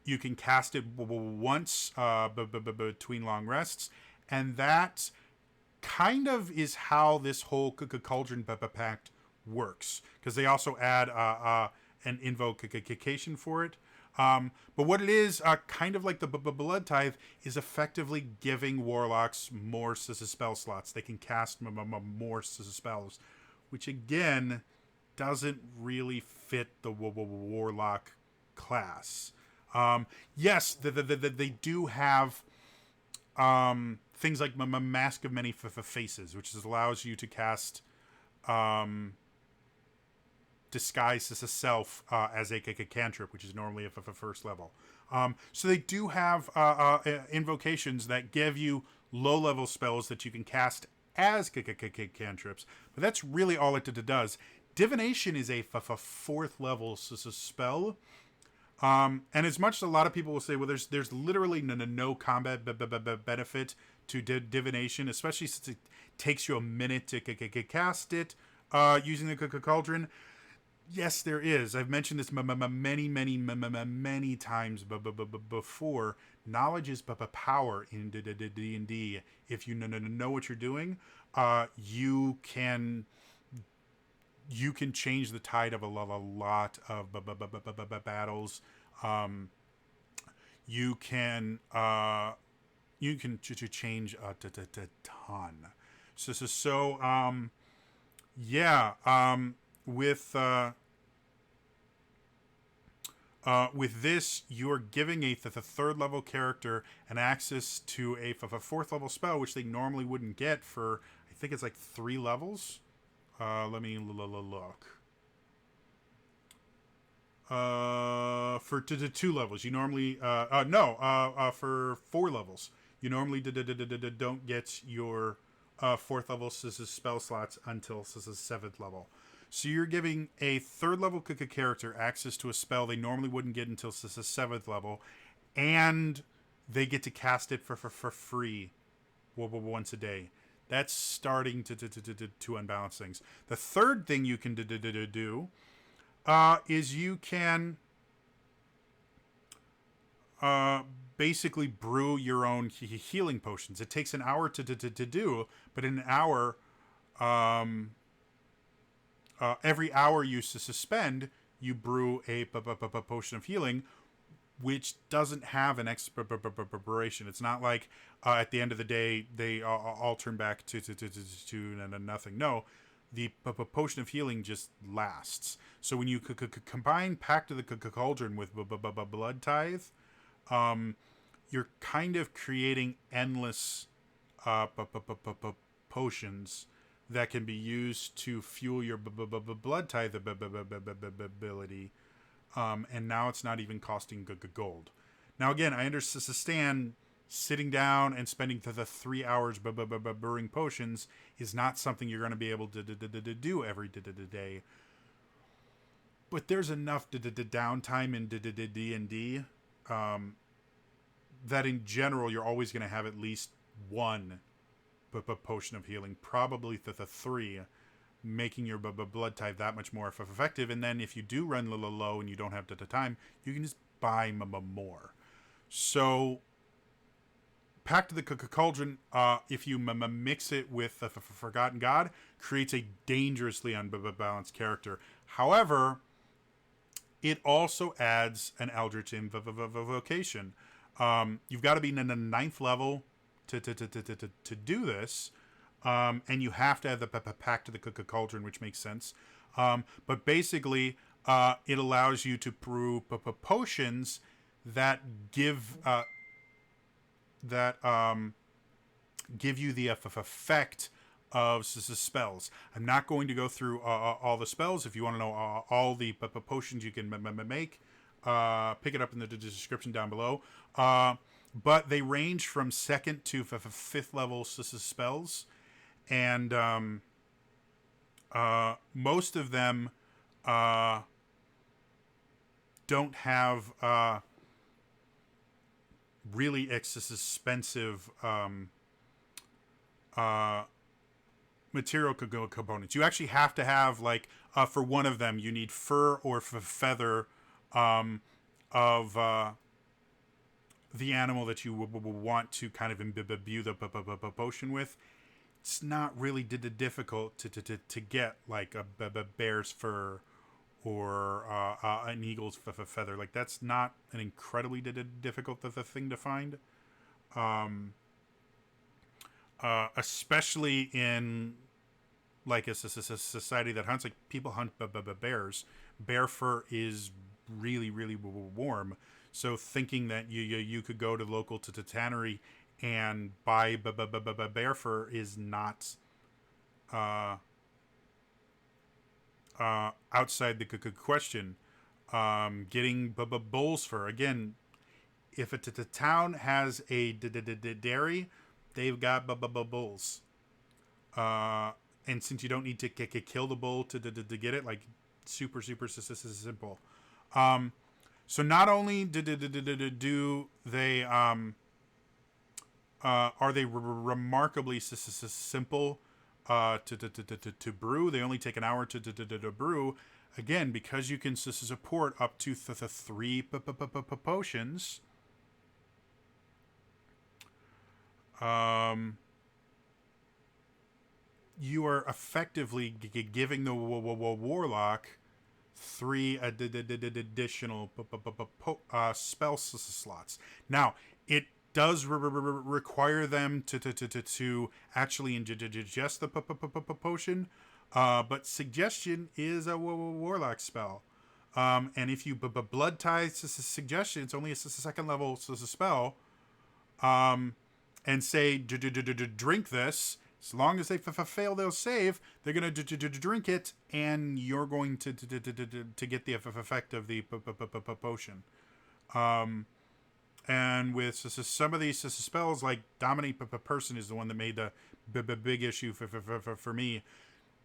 You can cast it once between long rests, and that kind of is how this whole Cauldron Pact works, because they also add an invocation for it. But what it is, kind of like the Blood Tithe, is effectively giving Warlocks more spell slots. They can cast more spells, which again doesn't really fit the Warlock class. Yes, they do have things like Mask of Many Faces, which allows you to cast Disguise as a self as a cantrip, which is normally a 1st level. So they do have invocations that give you low-level spells that you can cast as cantrips, but that's really all it does. Divination is a 4th level spell, and as much as a lot of people will say, well, there's literally no combat benefit to divination, especially since it takes you a minute to cast it using the Cauldron. Yes, there is. I've mentioned this many times before. Knowledge is power in D&D. If you know what you're doing, you can change the tide of a lot of battles. You can change a ton. With this, you're giving the 3rd level character an access to a 4th level spell, which they normally wouldn't get for, I think it's like 3 levels. Let me look. For 2 levels, you normally for 4 levels, you normally don't get your 4th level spell slots until 7th level. So you're giving a 3rd level character access to a spell they normally wouldn't get until 7th level, and they get to cast it for free once a day. That's starting to unbalance things. The third thing you can do is you can basically brew your own healing potions. It takes an hour to do, but in an hour, every hour you suspend, you brew a potion of healing, which doesn't have an expiration. It's not like at the end of the day they all turn back to nothing. No, the potion of healing just lasts. So when you combine Pact of the Cauldron with Blood Tithe, you're kind of creating endless potions that can be used to fuel your Blood Tithe ability. And now it's not even costing gold. Now, again, I understand sitting down and spending the 3 hours brewing potions is not something you're going to be able to do every day. But there's enough downtime in D&D that in general you're always going to have at least one potion of healing, probably the 3, making your blood type that much more effective. And then if you do run low and you don't have the time, you can just buy more. So Pact of the Cauldron, if you mix it with the Forgotten God, creates a dangerously unbalanced character. However, it also adds an Eldritch Invocation. You've got to be in the 9th level to do this. And you have to have the Pact of the Cauldron, which makes sense. But basically, it allows you to brew potions that give you the effect of spells. I'm not going to go through all the spells. If you want to know all the potions you can make, pick it up in the description down below. But they range from 2nd to 5th level spells. And most of them don't have really expensive material components. You actually have to have, like, for one of them, you need fur or feather of the animal that you want to kind of imbue the potion with. It's not really difficult to get, like a bear's fur or an eagle's feather. Like, that's not an incredibly difficult thing to find. Especially in, like, a society that hunts, like, people hunt bears. Bear fur is really, really warm. So thinking that you could go to local tannery and buy bear fur is not outside the question. Getting bull's fur, again, if a town has a dairy, they've got bulls. And since you don't need to kill the bull to get it, like, super simple. So not only do they are they remarkably simple to brew. They only take an hour to brew. Again, because you can support up to 3 potions. You are effectively giving the Warlock 3 additional spell slots. Now, it does require them to actually ingest the potion, but suggestion is a Warlock spell. And if you blood tie suggestion, it's only a 2nd level spell. And say drink this. As long as they fail, they'll save. They're gonna drink it, and you're going to get the effect of the potion. And with some of these spells, like Dominate Person is the one that made the big issue for me.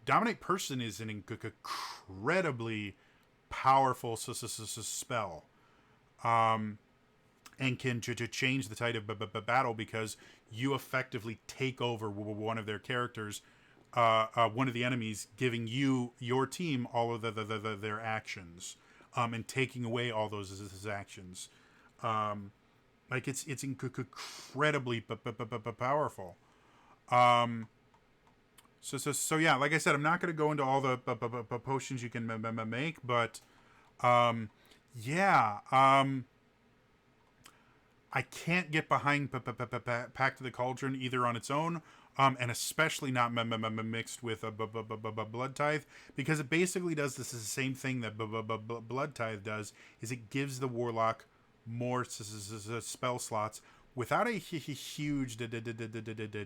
Dominate Person is an incredibly powerful spell. and can change the tide of battle because you effectively take over one of their characters, one of the enemies, giving your team all of their actions, and taking away all those actions. Like it's incredibly powerful. So yeah, like I said, I'm not going to go into all the potions you can make, but yeah, I can't get behind Pact of the Cauldron either on its own, and especially not mixed with Blood Tithe, because it basically does the same thing that Blood Tithe does. Is it gives the Warlock more spell slots without a huge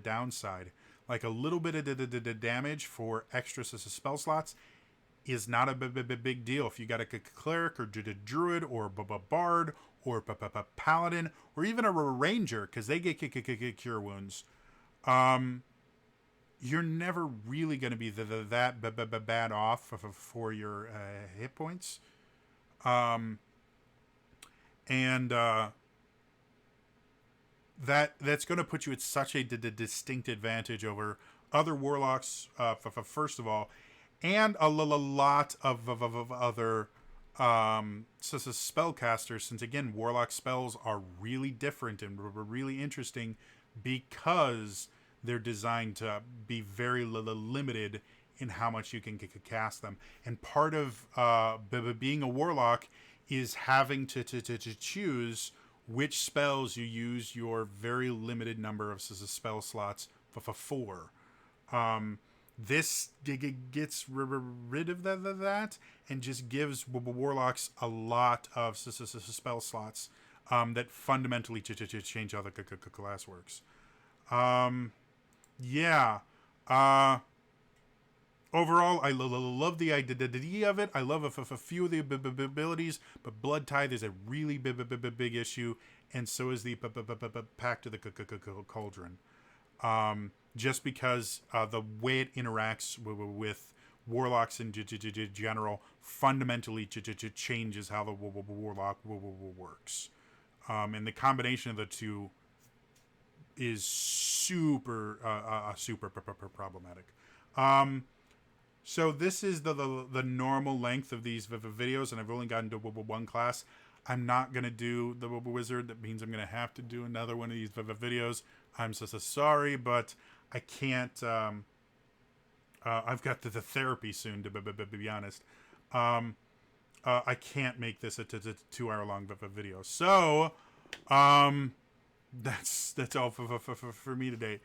downside. Like a little bit of damage for extra spell slots is not a big deal. If you got a cleric or druid or bard or paladin or even a ranger, because they get cure wounds, you're never really going to be that bad off for your hit points. That's going to put you at such a distinct advantage over other warlocks, first of all, and a lot of other spellcasters, since again warlock spells are really different and really interesting because they're designed to be very limited in how much you can cast them. And part of being a warlock is having to choose which spells you use your very limited number of spell slots for. This gets rid of that and just gives warlocks a lot of spell slots that fundamentally change how the class works. Yeah. Overall, I love the idea of it. I love a few of the abilities, but Blood Tithe is a really big issue, and so is the Pact of the Cauldron. Just because the way it interacts with warlocks in general fundamentally changes how the warlock works. And the combination of the two is super problematic. So this is the normal length of these videos, and I've only gotten to one class. I'm not going to do the wizard. That means I'm going to have to do another one of these videos. I'm so sorry, but I can't. I've got the therapy soon, to be honest. I can't make this a 2-hour-long video. So that's all for me today.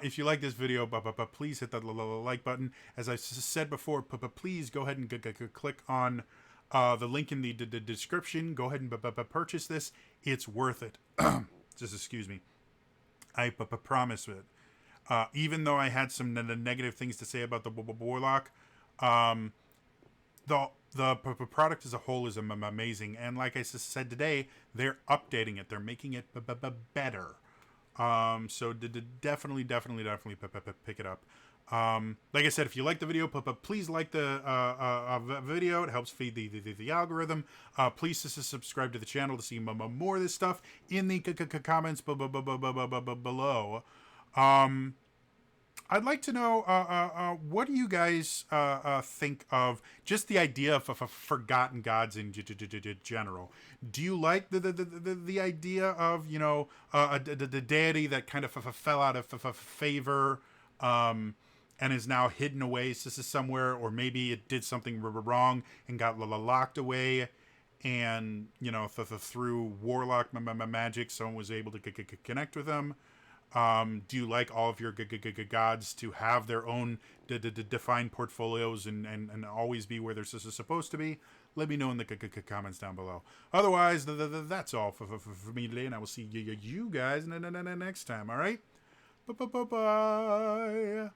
If you like this video, please hit that like button. As I said before, please go ahead and click on the link in the description. Go ahead and purchase this. It's worth it. Just excuse me. I promise it. Even though I had some negative things to say about the Warlock, the product as a whole is amazing. And like I said today, they're updating it. They're making it better. So definitely pick it up. Like I said, if you like the video, please like the video. It helps feed the algorithm. Please subscribe to the channel to see more of this stuff in the comments below. I'd like to know what do you guys think of just the idea of forgotten gods in general? Do you like the idea of, you know, the deity that kind of fell out of favor and is now hidden away somewhere, or maybe it did something wrong and got locked away, and, you know, through warlock magic someone was able to connect with them? Do you like all of your gods to have their own defined portfolios and always be where they're supposed to be? Let me know in the comments down below. Otherwise, that's all for me today, and I will see you guys next time, all right? Bye-bye.